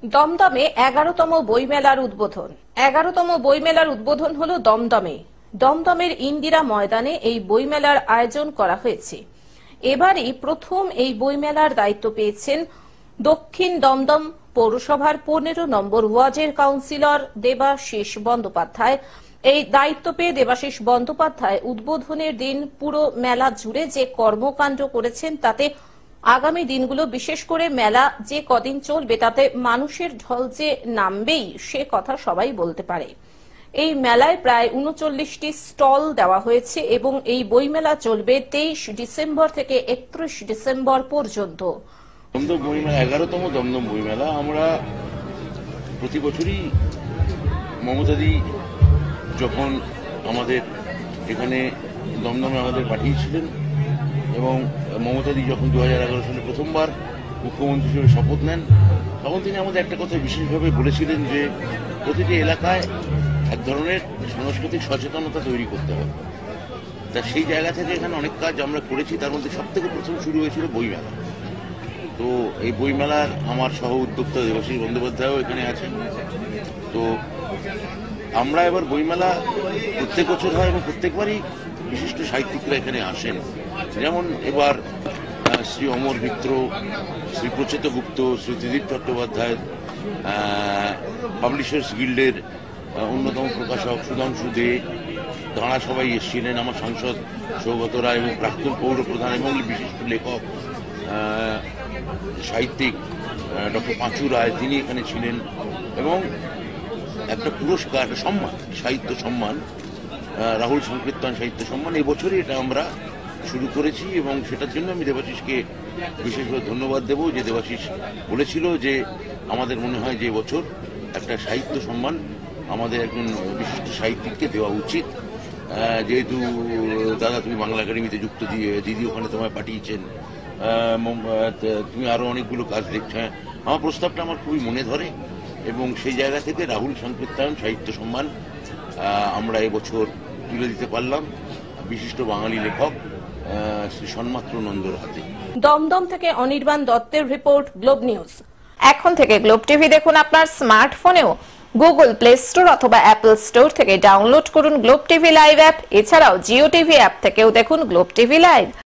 দমদমে 11তম বইমেলার উদ্বোধন। 11তম বইমেলার উদ্বোধন হলো দমদমে। দমদমের ইন্দিরা ময়দানে এই বইমেলার আয়োজন করা হয়েছে। এবারই প্রথম এই বইমেলার দায়িত্ব পেয়েছেন দক্ষিণ দমদম পৌরসভার 15 নম্বর ওয়ার্ডের কাউন্সিলর দেবাশিস বন্দ্যোপাধ্যায়। এই দায়িত্ব পেয়ে দেবাশিস বন্দ্যোপাধ্যায় উদ্বোধনের দিন পুরো মেলা জুড়ে যে কর্মকাণ্ড করেছেন তাতে আগামী দিনগুলো বিশেষ করে মেলা যে কদিন চলবে তাতে মানুষের ঢল যে নামবেই সে কথা সবাই বলতে পারে। এই মেলায় প্রায় 39টি স্টল দেওয়া হয়েছে এবং এই বইমেলা চলবে 23 ডিসেম্বর থেকে 31 ডিসেম্বর পর্যন্ত। দমদম বইমেলা 11তম দমদম বইমেলা আমরা প্রতি বছরই মমতাদি যখন আমাদের এখানে দমদমে আমাদের পাঠিয়েছিলেন এবং মমতাদি যখন 2011 সালে প্রথমবার মুখ্যমন্ত্রী হিসেবে শপথ নেন তখন তিনি আমাদের একটা কথা বিশেষভাবে বলেছিলেন যে প্রতিটি এলাকায় এক ধরনের সাংস্কৃতিক সচেতনতা তৈরি করতে হবে। তা সেই জায়গা থেকে এখানে অনেক কাজ আমরা করেছি, তার মধ্যে সব থেকে প্রথম শুরু হয়েছিল বইমেলা। তো এই বইমেলার আমার সহ উদ্যোক্তা দেবাশিস বন্দ্যোপাধ্যায়ও এখানে আছেন। তো আমরা এবার বইমেলা প্রত্যেক বছর হয় এবং প্রত্যেকবারই বিশিষ্ট সাহিত্যিকরা এখানে আসেন। যেমন এবার শ্রী অমর মিত্র, শ্রী প্রচেত গুপ্ত, শ্রী ত্রিদীপ চট্টোপাধ্যায়, পাবলিশার্স গিল্ডের অন্যতম প্রকাশক সুধাংশু দে, তাঁরা সবাই এসেছিলেন। আমার সাংসদ সৌগত রায় এবং প্রাক্তন পৌর প্রধান এবং বিশিষ্ট লেখক সাহিত্যিক ডক্টর পাঁচু রায় তিনি এখানে ছিলেন এবং একটা পুরস্কার, একটা সম্মান, সাহিত্য সম্মান, রাহুল সংকীর্তন সাহিত্য সম্মান এবছরই এটা আমরা শুরু করেছি এবং সেটার জন্য আমি দেবাশিসকে বিশেষভাবে ধন্যবাদ দেব যে দেবাশিস বলেছিল যে আমাদের মনে হয় যে বছর একটা সাহিত্য সম্মান আমাদের একজন বিশিষ্ট সাহিত্যিককে দেওয়া উচিত। যেহেতু দাদা তুমি বাংলা একাডেমিতে যুক্ত দিয়ে দিদি ওখানে তোমায় পাঠিয়েছেন, তুমি আরো অনেকগুলো কাজ দেখছো, আমার প্রস্তাবটা আমার খুবই মনে ধরে এবং সেই জায়গা থেকে রাহুল সংকীর্তন সাহিত্য সম্মান আমরা এবছর তুলে দিতে পারলাম বিশিষ্ট বাঙালি লেখক শ্রী সন্মাত্র নন্দর হাতে। দমদম থেকে অনির্বাণ দত্তের রিপোর্ট, গ্লোব নিউজ। এখন থেকে গ্লোব টিভি দেখুন আপনার স্মার্টফোনেও। গুগল প্লে স্টোর অথবা অ্যাপল স্টোর থেকে ডাউনলোড করুন গ্লোব টিভি লাইভ অ্যাপ। এছাড়াও জিও টিভি অ্যাপ থেকেও দেখুন গ্লোব টিভি লাইভ।